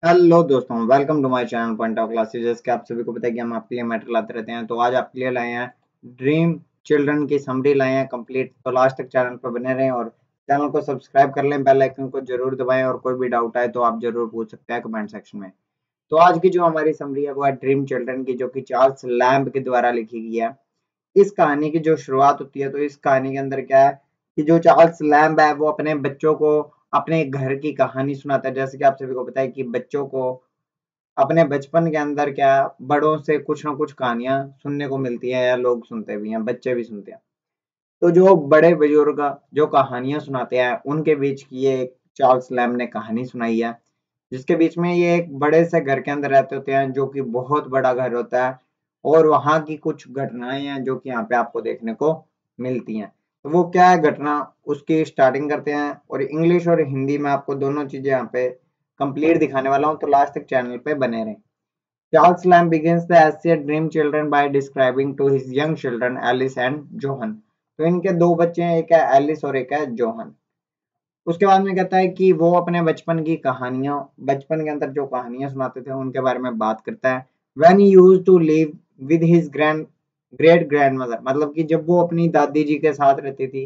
Hello दोस्तों, welcome to my channel point of classes. जैसे कि आप सभी को पता है कि हम आपके लिए मैटर लाते रहते हैं, तो आज आपके लिए लाए हैं ड्रीम चिल्ड्रन की समरी लाए हैं कंप्लीट। तो लास्ट तक चैनल पर बने रहें और चैनल को सब्सक्राइब कर लें, बेल आइकन को जरूर दबाएं और कोई भी डाउट आए तो आप जरूर पूछ सकते हैं कमेंट सेक्शन में। तो आज की जो हमारी समरी है वो है ड्रीम चिल्ड्रन की, जो कि चार्ल्स लैम्ब के द्वारा लिखी गई है। इस कहानी की जो शुरुआत होती है, तो इस कहानी के अंदर क्या है कि जो चार्ल्स लैम्ब है वो अपने बच्चों को अपने घर की कहानी सुनाता है। जैसे कि आप सभी को पता है कि बच्चों को अपने बचपन के अंदर क्या बड़ों से कुछ ना कुछ कहानियां सुनने को मिलती है, या लोग सुनते भी हैं, बच्चे भी सुनते हैं। तो जो बड़े बुजुर्ग जो कहानियां सुनाते हैं उनके बीच की ये एक चार्ल्स लैम्ब ने कहानी सुनाई है, जिसके बीच में ये एक बड़े से घर के अंदर रहते होते हैं, जो कि बहुत बड़ा घर होता है। और वहां की कुछ घटनाएं हैं जो कि यहाँ पे आपको देखने को मिलती हैं। तो वो क्या है घटना, उसकी स्टार्टिंग करते हैं और इंग्लिश और हिंदी में आपको दोनों चीजें यहाँ पे कंप्लीट दिखाने वाला हूँ, तो लास्ट तक चैनल पे बने रहें। Charles Lamb begins the essay Dream Children by describing to his young children Alice and Johan। तो इनके दो बच्चे हैं, एक है एलिस और एक है जोहन। उसके बाद में कहता है कि वो अपने बचपन की कहानियां, बचपन के अंदर जो कहानियां सुनाते थे उनके बारे में बात करता है। When he used to live with his great grandmother, मतलब कि जब वो अपनी दादी जी के साथ रहती थी।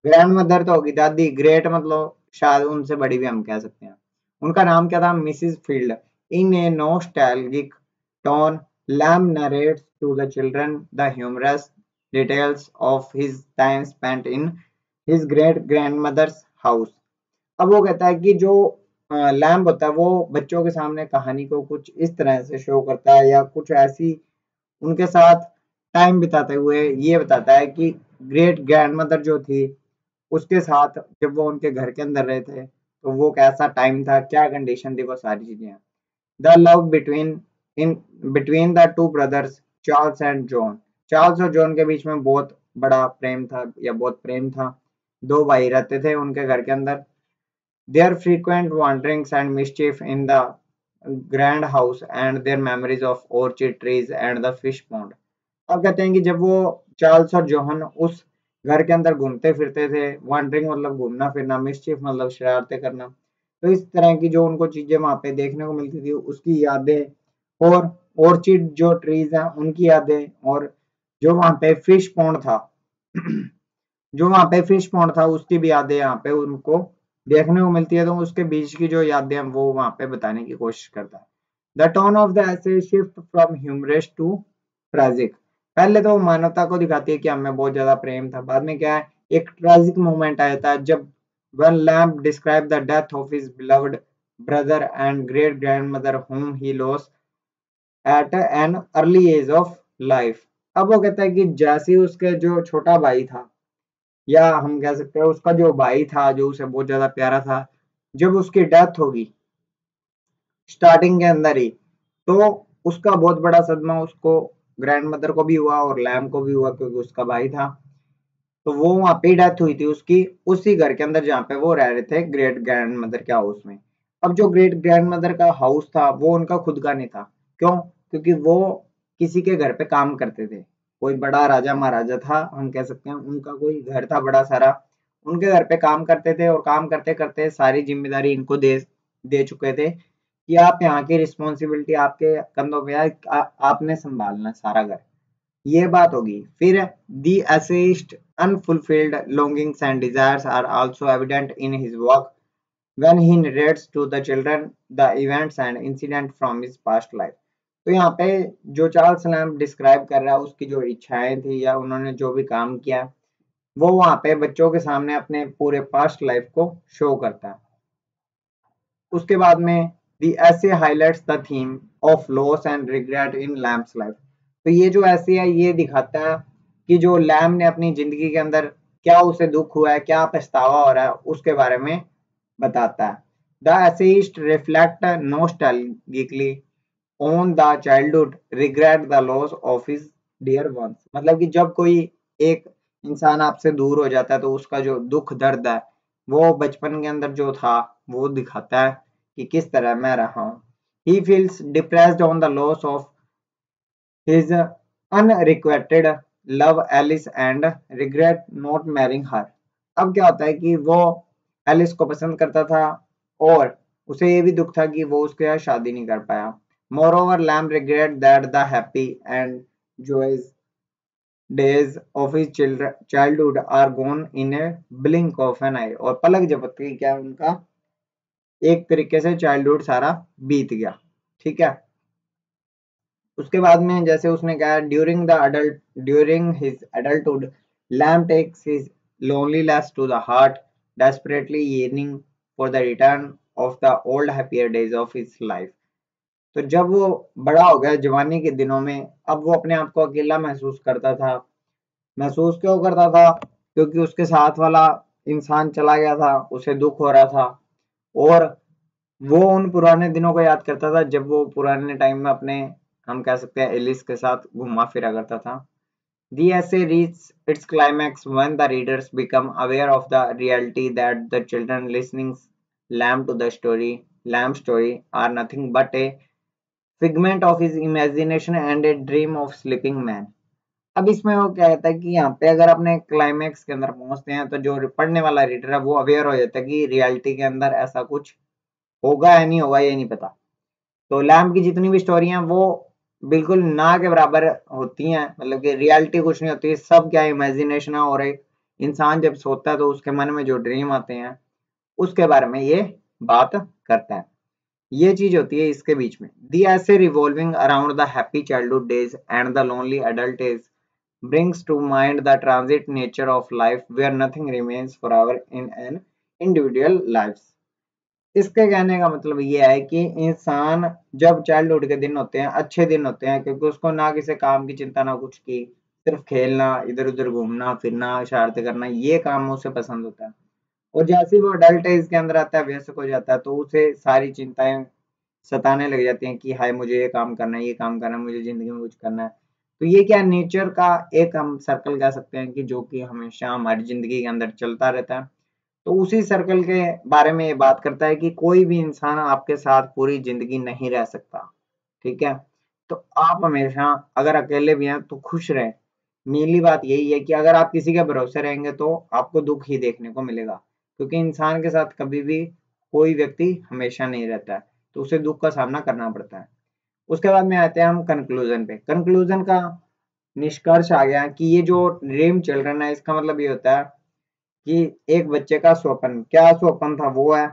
ग्रैंड मदर तो होगी दादी, ग्रेट मतलब शायद उनसे बड़ी भी हम कह सकते हैं। उनका नाम क्या था, Mrs field. In a nostalgic tone Lamb narrates to the children the humorous details of his time spent in his great grandmother's house. अब वो कहता है कि जो लैम्ब होता है वो बच्चों के सामने कहानी को कुछ इस तरह से शो करता है, या कुछ ऐसी उनके साथ टाइम बिताते हुए ये बताता है कि ग्रेट ग्रैंडमदर जो थी उसके साथ जब वो उनके घर के अंदर रहे थे तो वो कैसा टाइम था, क्या कंडीशन थी, वो सारी चीजें हैं। The love in between the two brothers Charles and John. Charles और जॉन के बीच में बहुत बड़ा प्रेम था, या बहुत प्रेम था। दो भाई रहते थे उनके घर के अंदर। Their frequent wanderings and mischief in the grand house and their memories of orchard trees and the fish pond। अब कहते हैं कि जब वो चार्ल्स और जोहन उस घर के अंदर घूमते फिरते थे, वॉन्डरिंग मतलब घूमना फिरना, मिस्चिफ मतलब शरारतें करना, तो इस तरह की जो उनको चीजें वहां पे देखने को मिलती थी उसकी यादें, और ऑर्चिड जो ट्रीज हैं उनकी यादें, और जो वहां पे फिश पॉन्ड था जो वहां पे फिश पॉन्ड था उसकी भी यादें यहाँ पे उनको देखने को मिलती है। तो उसके बीच की जो यादें हैं वो वहां पे बताने की कोशिश करता है। The tone of the essay shift from humorous to tragic. पहले तो मानवता को दिखाती है कि हमें बहुत ज्यादा प्रेम था, बाद में क्या है एक ट्रेजिक मोमेंट आया था जब when Lamb described the death of his beloved brother and great grandmother whom he lost at an early age of life। अब वो कहता है कि जैसे ही उसके जो छोटा भाई था, या हम कह सकते हैं उसका जो भाई था जो उसे बहुत ज्यादा प्यारा था, जब उसकी डेथ होगी स्टार्टिंग के अंदर ही, तो उसका बहुत बड़ा सदमा उसको ग्रैंड मदर को भी हुआ और लैम को भी हुआ, क्योंकि उसका भाई था। तो वो वहां पे डेथ हुई थी उसकी, उसी घर के अंदर जहाँ पे वो रह रहे थे ग्रेट ग्रैंड मदर के हाउस में। अब जो ग्रेट ग्रैंड मदर का हाउस था वो उनका खुद का नहीं था। क्यों? क्योंकि वो किसी के घर पे काम करते थे। कोई बड़ा राजा महाराजा था, हम कह सकते हैं उनका कोई घर था बड़ा सारा, उनके घर पे काम करते थे, और काम करते करते सारी जिम्मेदारी इनको दे दे चुके थे कि आप यहाँ की रिस्पॉन्सिबिलिटी आपके कंधों पे है, आपने संभालना सारा घर। ये बात होगी। फिर the essayist unfulfilled longings and desires are also evident in his work when he narrates to the children the events and incidents from his past life। तो यहाँ पे जो चार्ल्स लैम्ब डिस्क्राइब कर रहा है उसकी जो इच्छाएं थी या उन्होंने जो भी काम किया, वो वहां पे बच्चों के सामने अपने पूरे पास्ट लाइफ को शो करता है। उसके बाद में the essay highlights the theme of loss and regret in Lamb's life. तो ये जो ऐसे है ये दिखाता है कि जो लैम ने अपनी जिंदगी के अंदर क्या उसे दुख हुआ है, क्या पछतावा हो रहा है, उसके बारे में बताता है। The essayist reflect nostalgically on the childhood regret the loss of his dear ones. मतलब कि जब कोई एक इंसान आपसे दूर हो जाता है तो उसका जो दुख दर्द है वो बचपन के अंदर जो था वो दिखाता है कि किस तरह मैं रहा हूँ। He feels depressed on the loss of his unrequited love Alice and regret not marrying her। अब क्या होता है कि वो एलिस को पसंद करता था, और उसे ये भी दुख था कि वो उसके साथ शादी नहीं कर पाया। Moreover lamb regret that the happy and joyous days of his childhood are gone in a blink of an eye। और पलक झपकते क्या उनका एक तरीके से चाइल्डहुड सारा बीत गया। ठीक है, उसके बाद में जैसे उसने कहा during his adulthood Lamb takes his loneliness to the heart desperately yearning for the return of the old happier days of his life. तो जब वो बड़ा हो गया जवानी के दिनों में, अब वो अपने आप को अकेला महसूस करता था। महसूस क्यों करता था? क्योंकि उसके साथ वाला इंसान चला गया था, उसे दुख हो रहा था। और वो उन पुराने दिनों को याद करता था जब वो पुराने टाइम में अपने, हम कह सकते हैं, एलिस के साथ घूमा फिरा करता था। The essay reaches its climax when the readers become aware of the reality that the children listening lamb story are nothing but a figment of his imagination and a dream of sleeping man। अब इसमें वो क्या कहता है कि यहाँ पे अगर अपने क्लाइमैक्स के अंदर पहुंचते हैं तो जो पढ़ने वाला रीडर है वो अवेयर हो जाता है कि रियलिटी के अंदर ऐसा कुछ होगा या नहीं होगा, ये नहीं पता। तो लैम्ब की जितनी भी स्टोरी हैं वो बिल्कुल ना के बराबर होती हैं, मतलब कि रियलिटी कुछ नहीं होती, सब क्या इमेजिनेशन है। और एक इंसान जब सोता है तो उसके मन में जो ड्रीम आते हैं उसके बारे में ये बात करता है। ये चीज होती है इसके बीच में। दी ऐसे revolving around the happy childhood days and the lonely adult age brings to mind the transit nature of life where nothing remains forever in an individual lives। इसके कहने का मतलब ये है कि इंसान जब चाइल्डहुड के दिन होते हैं अच्छे दिन होते हैं, क्योंकि उसको ना किसी काम की चिंता ना कुछ की, सिर्फ खेलना, इधर उधर घूमना फिरना, शरारतें करना, ये काम उसे पसंद होता है। और जैसे ही वो अडल्ट एज के अंदर आता है, वयस्क हो जाता है, तो उसे सारी चिंताएं सताने लग जाती हैं कि हाय मुझे ये काम करना है, ये काम करना है, मुझे जिंदगी में कुछ करना है। तो ये क्या नेचर का एक हम सर्कल कह सकते हैं कि जो कि हमेशा हमारी जिंदगी के अंदर चलता रहता है। तो उसी सर्कल के बारे में ये बात करता है कि कोई भी इंसान आपके साथ पूरी जिंदगी नहीं रह सकता। ठीक है, तो आप हमेशा अगर अकेले भी हैं तो खुश रहें। मेनली बात यही है कि अगर आप किसी के भरोसे रहेंगे तो आपको दुख ही देखने को मिलेगा, क्योंकि इंसान के साथ कभी भी कोई व्यक्ति हमेशा नहीं रहता है, तो उसे दुख का सामना करना पड़ता है। उसके बाद में आते हैं हम कंक्लूजन पे। कंक्लूजन का निष्कर्ष आ गया कि ये जो ड्रीम चिल्ड्रन है इसका मतलब ये होता है कि एक बच्चे का स्वप्न, क्या स्वप्न था वो है।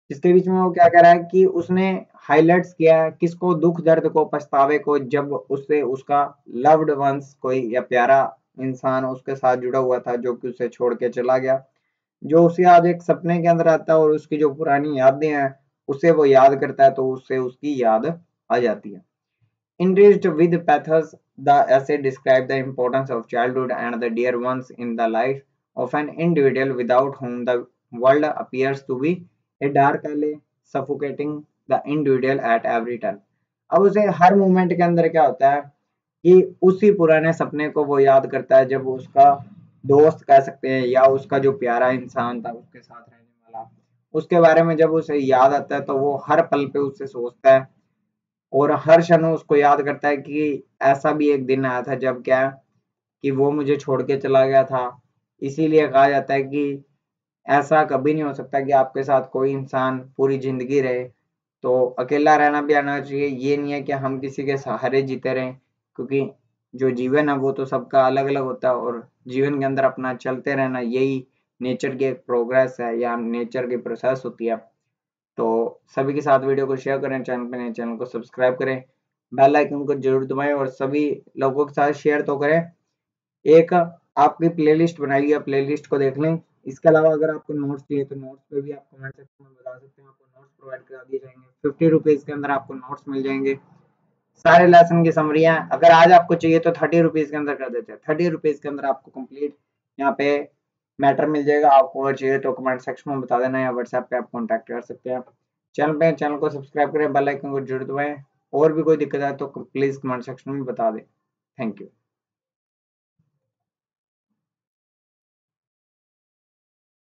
इसके बीच में वो क्या कह रहा है कि उसने हाईलाइट्स किया है किसको, दुख दर्द को, पछतावे को, जब उससे उसका लव्ड वंस कोई या प्यारा इंसान उसके साथ जुड़ा हुआ था जो कि उसे छोड़ के चला गया, जो उसे आज एक सपने के अंदर आता है और उसकी जो पुरानी यादें हैं उसे वो याद करता है, तो उससे उसकी याद आ जाती है। Enriched with pathos, the essay describes the importance of childhood and the dear ones in the life of an individual without whom the world appears to be a dark alley, suffocating the individual at every turn। अब उसे हर moment के अंदर क्या होता है कि उसी पुराने सपने को वो याद करता है जब उसका दोस्त कह सकते हैं या उसका जो प्यारा इंसान था उसके साथ रहने वाला, उसके बारे में जब उसे याद आता है तो वो हर पल पे उससे सोचता है और हर क्षण उसको याद करता है कि ऐसा भी एक दिन आया था जब क्या कि वो मुझे छोड़ के चला गया था। इसीलिए कहा जाता है कि ऐसा कभी नहीं हो सकता कि आपके साथ कोई इंसान पूरी जिंदगी रहे। तो अकेला रहना भी आना चाहिए, ये नहीं है कि हम किसी के सहारे जीते रहें, क्योंकि जो जीवन है वो तो सबका अलग अलग होता है और जीवन के अंदर अपना चलते रहना यही नेचर की एक प्रोग्रेस है या नेचर की प्रोसेस होती है। तो सभी के साथ वीडियो को शेयर करें, चैनल पे नए चैनल को सब्सक्राइब करें, बेल आइकन को जरूर दबाएं और सभी लोगों के साथ शेयर तो करें। एक आपकी प्लेलिस्ट बनाई है, प्लेलिस्ट को देख लें। इसके अलावा अगर आपको नोट्स चाहिए तो नोट्स पे भी आप कमेंट सेक्शन में बता सकते हैं, आपको नोट्स प्रोवाइड करा दिए जाएंगे। 50 रुपीज के अंदर आपको नोट्स मिल जाएंगे, सारे लेसन की समरियां अगर आज आपको चाहिए तो 30 रुपीज के अंदर कर देते हैं। 30 रुपीज के अंदर आपको कंप्लीट यहाँ पे मैटर मिल जाएगा। आपको अगर चाहिए तो कमेंट सेक्शन में बता देना या व्हाट्सएप पे आप कॉन्टैक्ट कर सकते हैं। चैनल को सब्सक्राइब करें, बेल आइकन को जरूर दबाएं। और भी कोई दिक्कत है तो प्लीज कमेंट सेक्शन में बता दें। Thank you.